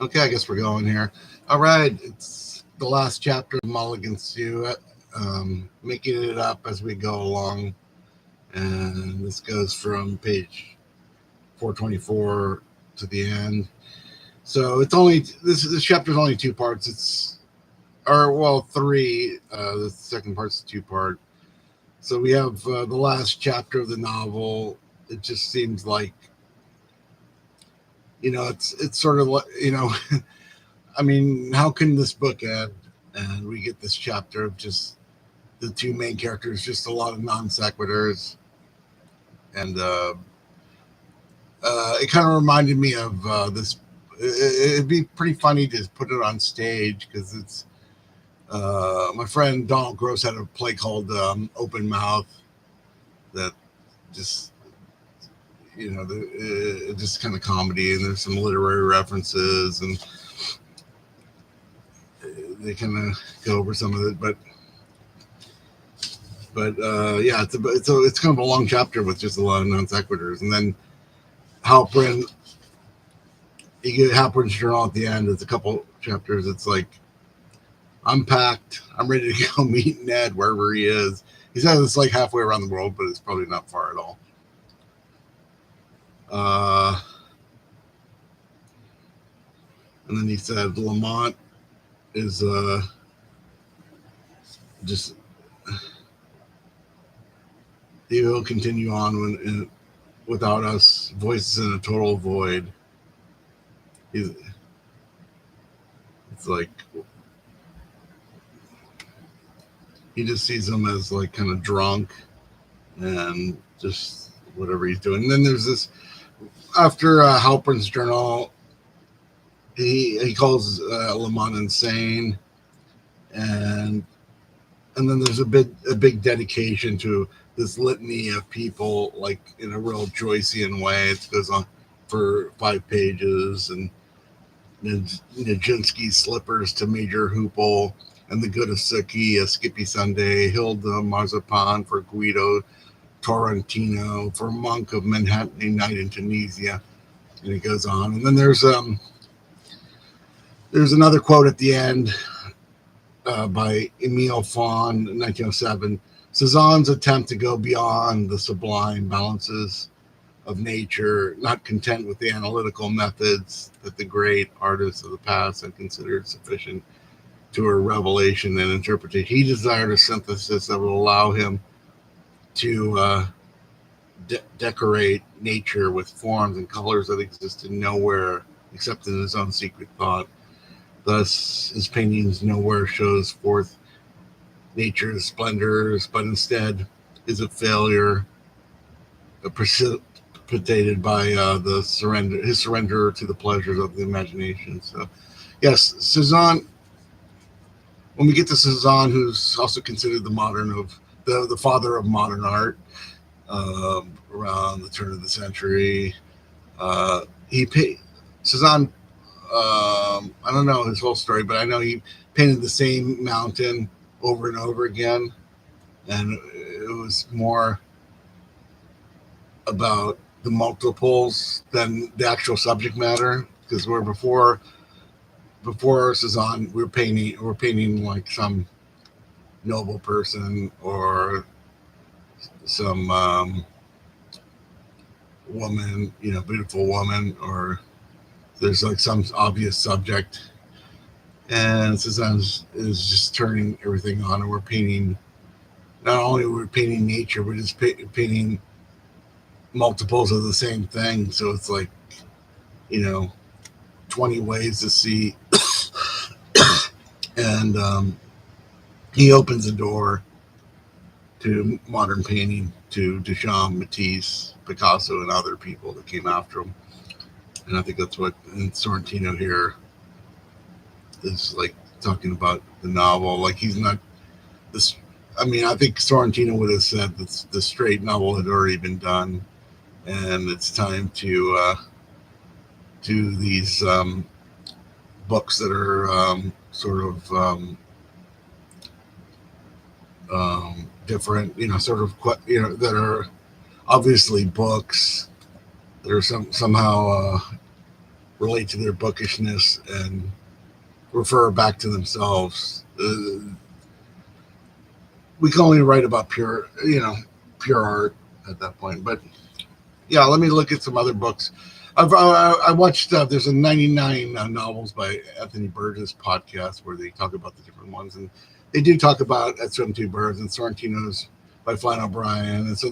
Okay, I guess we're going here. All right, it's the last chapter of Mulligan Stew, making it up as we go along. And this goes from page 424 to the end. So it's only this chapter is only two parts. Three. The second part's a two-part. So we have the last chapter of the novel. It just seems like, it's sort of like, I mean, how can this book end? And we get this chapter of just the two main characters, just a lot of non sequiturs, and it kind of reminded me of this. It'd be pretty funny to put it on stage because it's my friend Donald Gross had a play called Open Mouth that just just kind of comedy, and there's some literary references, and they kind of go over some of it, but yeah, it's kind of a long chapter with just a lot of non sequiturs, and then Halprin, you get Halprin's journal at the end. It's a couple chapters. It's like, I'm packed. I'm ready to go meet Ned wherever he is. He says it's like halfway around the world, but it's probably not far at all. And then he said Lamont is just, he will continue on without us, voices in a total void. It's like he just sees him as like kind of drunk and just whatever he's doing. And then there's this, after Halprin's journal, he calls Lamont insane, and then there's a big dedication to this litany of people, like in a real Joycean way. It goes on for 5 pages, and Nijinsky's slippers to Major Hoople, and the good of Suki, a Skippy Sunday, Hilda Marzipan for Guido Torrentino, for Monk of Manhattan Night in Tunisia, and it goes on. And then there's another quote at the end by Emile Fawn, 1907. Cezanne's attempt to go beyond the sublime balances of nature, not content with the analytical methods that the great artists of the past had considered sufficient to her revelation and interpretation. He desired a synthesis that would allow him to decorate nature with forms and colors that existed nowhere except in his own secret thought. Thus, his paintings nowhere shows forth nature's splendors, but instead is a failure precipitated by his surrender to the pleasures of the imagination. So, yes, Cezanne. When we get to Cezanne, who's also considered the father of modern art around the turn of the century, Cezanne. I don't know his whole story, but I know he painted the same mountain over and over again, and it was more about the multiples than the actual subject matter. Because before Cezanne, we're painting like some noble person or some woman, beautiful woman, or there's like some obvious subject, and Cezanne is just turning everything on, and we're painting. Not only we're painting nature, we're just painting multiples of the same thing. So it's like, 20 ways to see, and he opens the door to modern painting, to Duchamp, Matisse, Picasso, and other people that came after him. And I think that's what Sorrentino here is like talking about the novel. Like, he's not this. I mean, I think Sorrentino would have said that the straight novel had already been done, and it's time to these books that are sort of different, that are obviously books that are somehow relate to their bookishness and refer back to themselves. We can only write about pure art at that point. But yeah, let me look at some other books. I watched. There's a 99 novels by Anthony Burgess podcast where they talk about the different ones, and they do talk about At 72 Birds and Sorrentino's by Flann O'Brien. And so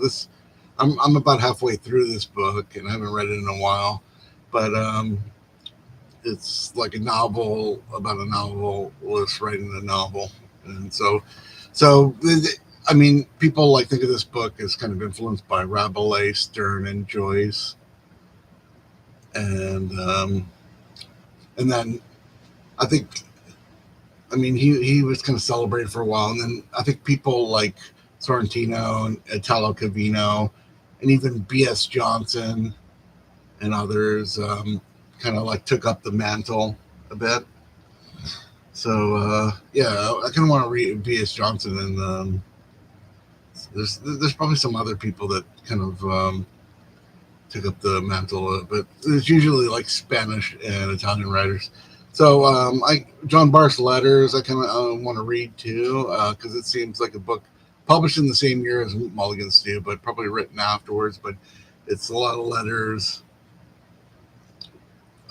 I'm about halfway through this book, and I haven't read it in a while, but it's like a novel about a novelist writing a novel, and so I mean, people like think of this book as kind of influenced by Rabelais, Sterne, and Joyce, and then I think, I mean, he was kind of celebrated for a while, and then I think people like Sorrentino and Italo Calvino, and even B.S. Johnson and others kind of like took up the mantle a bit. So yeah, I kind of want to read B.S. Johnson, and there's probably some other people that kind of took up the mantle, but it's usually like Spanish and Italian writers. So John Barth's Letters I kind of want to read too, because it seems like a book published in the same year as Mulligan Stew, but probably written afterwards. But it's a lot of letters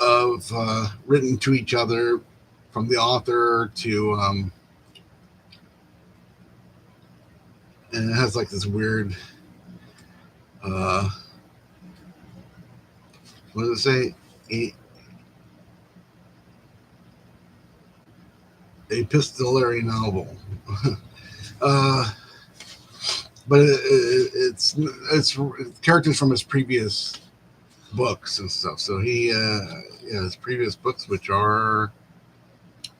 of written to each other from the author to, and it has like this weird, what does it say? Epistolary novel. But it's characters from his previous books and stuff. So his previous books, which are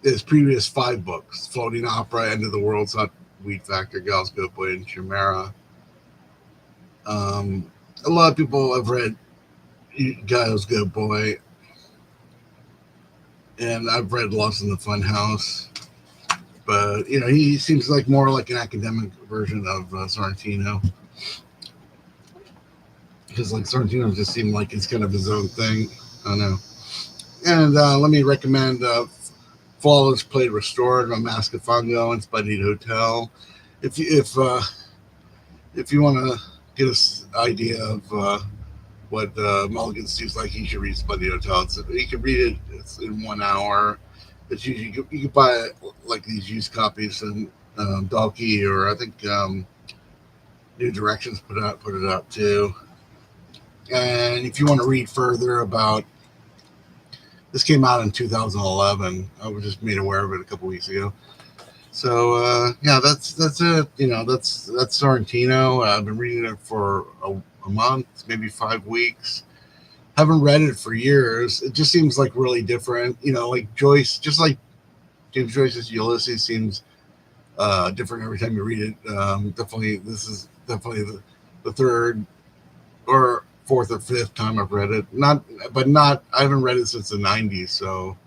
his previous 5 books: Floating Opera, End of the World, Hot Wheat Factor, Gal's Goat Boy, and Chimera. A lot of people have read Gal's Goat Boy, and I've read Lost in the Funhouse. But he seems like more like an academic version of Sorrentino, because like Sorrentino just seemed like it's kind of his own thing. I don't know. And let me recommend Flawless Played Restored, A Mask of Fungo, and Splendid Hotel. If you want to get an idea of what Mulligan Stew's like, you should read Splendid Hotel. You can read it. It's in 1 hour. It's usually you can buy like these used copies, and Dalkey, or I think New Directions put it up too. And if you want to read further about, this came out in 2011. I was just made aware of it a couple weeks ago. So yeah, that's it. That's Sorrentino. I've been reading it for a month, maybe 5 weeks. Haven't read it for years. It just seems like really different. Like Joyce, just like James Joyce's Ulysses seems different every time you read it. This is definitely the third or fourth or fifth time I've read it. I haven't read it since the 90s. So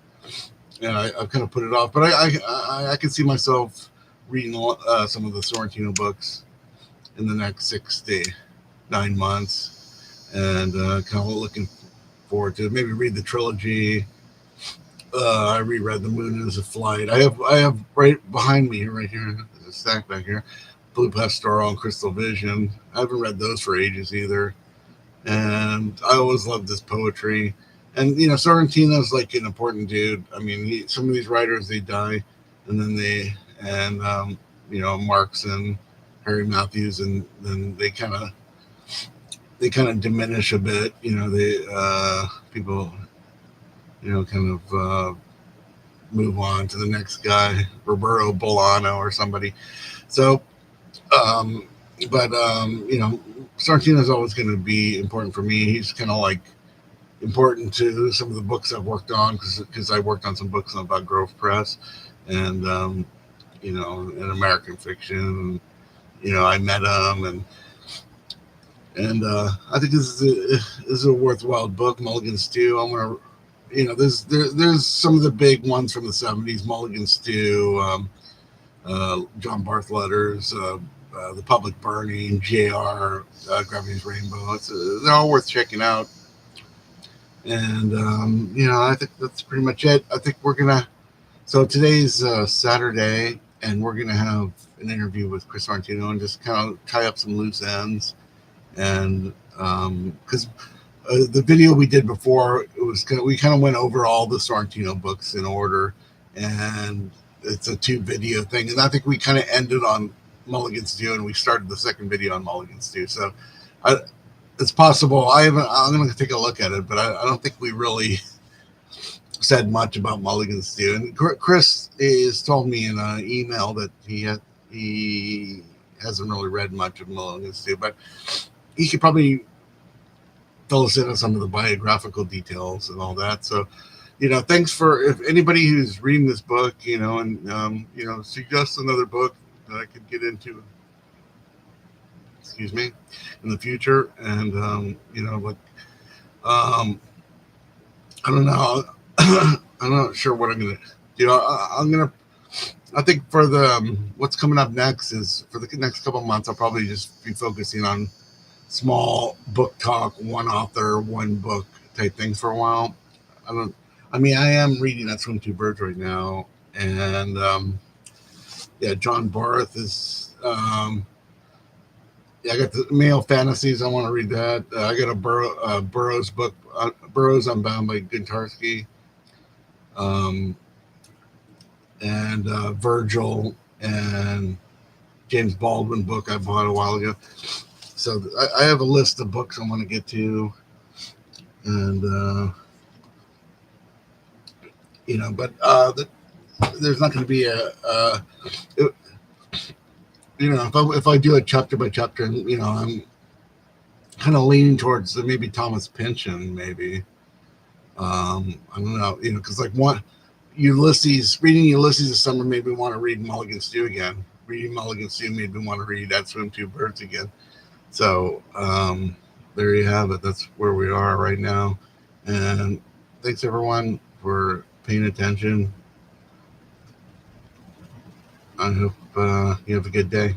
yeah, I've kind of put it off. But I can see myself reading some of the Sorrentino books in the next 6 to 9 months, and kind of looking forward to maybe read the trilogy. I reread The Moon is a Flight. I have right behind me, right here, there's a stack back here, Blue Pastoral and Crystal Vision. I haven't read those for ages either, and I always loved his poetry. And Sorrentino's like an important dude. I mean, some of these writers, they die, and then Marx and Harry Matthews, and then they kind of diminish a bit. People, kind of move on to the next guy, Roberto Bolano or somebody. So, Sorrentino's always going to be important for me. He's kind of like important to some of the books I've worked on, because I worked on some books about Grove Press, and in American fiction. I met him, and I think this is a worthwhile book, Mulligan Stew. I'm gonna, there's some of the big ones from the 70s, Mulligan Stew, John Barth Letters, The Public Burning, J.R., Gravity's Rainbow. They're all worth checking out. And I think that's pretty much it. I think we're gonna. So today's Saturday, and we're gonna have an interview with Chris Sorrentino and just kind of tie up some loose ends. And because the video we did before, we kind of went over all the Sorrentino books in order, and it's a 2 video thing. And I think we kind of ended on Mulligan Stew, and we started the second video on Mulligan Stew. So it's possible. I'm going to take a look at it, but I don't think we really said much about Mulligan Stew. And Chris has told me in an email that he hasn't really read much of Mulligan Stew, but he could probably fill us in on some of the biographical details and all that. So, thanks for, if anybody who's reading this book, and suggest another book that I could get into, excuse me, in the future. And, I don't know. I'm not sure what I'm going to do. I think for the, what's coming up next is for the next couple of months, I'll probably just be focusing on small book talk, one author, one book type things for a while. I am reading At Swim Two Birds right now. And, John Barth is, I got the Male Fantasies. I want to read that. I got a Burroughs book, Burroughs Unbound by Guntarsky. And Virgil and James Baldwin book I bought a while ago. So I have a list of books I want to get to, and but there's not going to be if I do it chapter by chapter, and I'm kind of leaning towards maybe Thomas Pynchon, maybe. I don't know, because like reading Ulysses this summer made me want to read Mulligan Stew again. Reading Mulligan Stew made me want to read At Swim Two Birds again. So there you have it. That's where we are right now. And thanks everyone for paying attention. I hope you have a good day.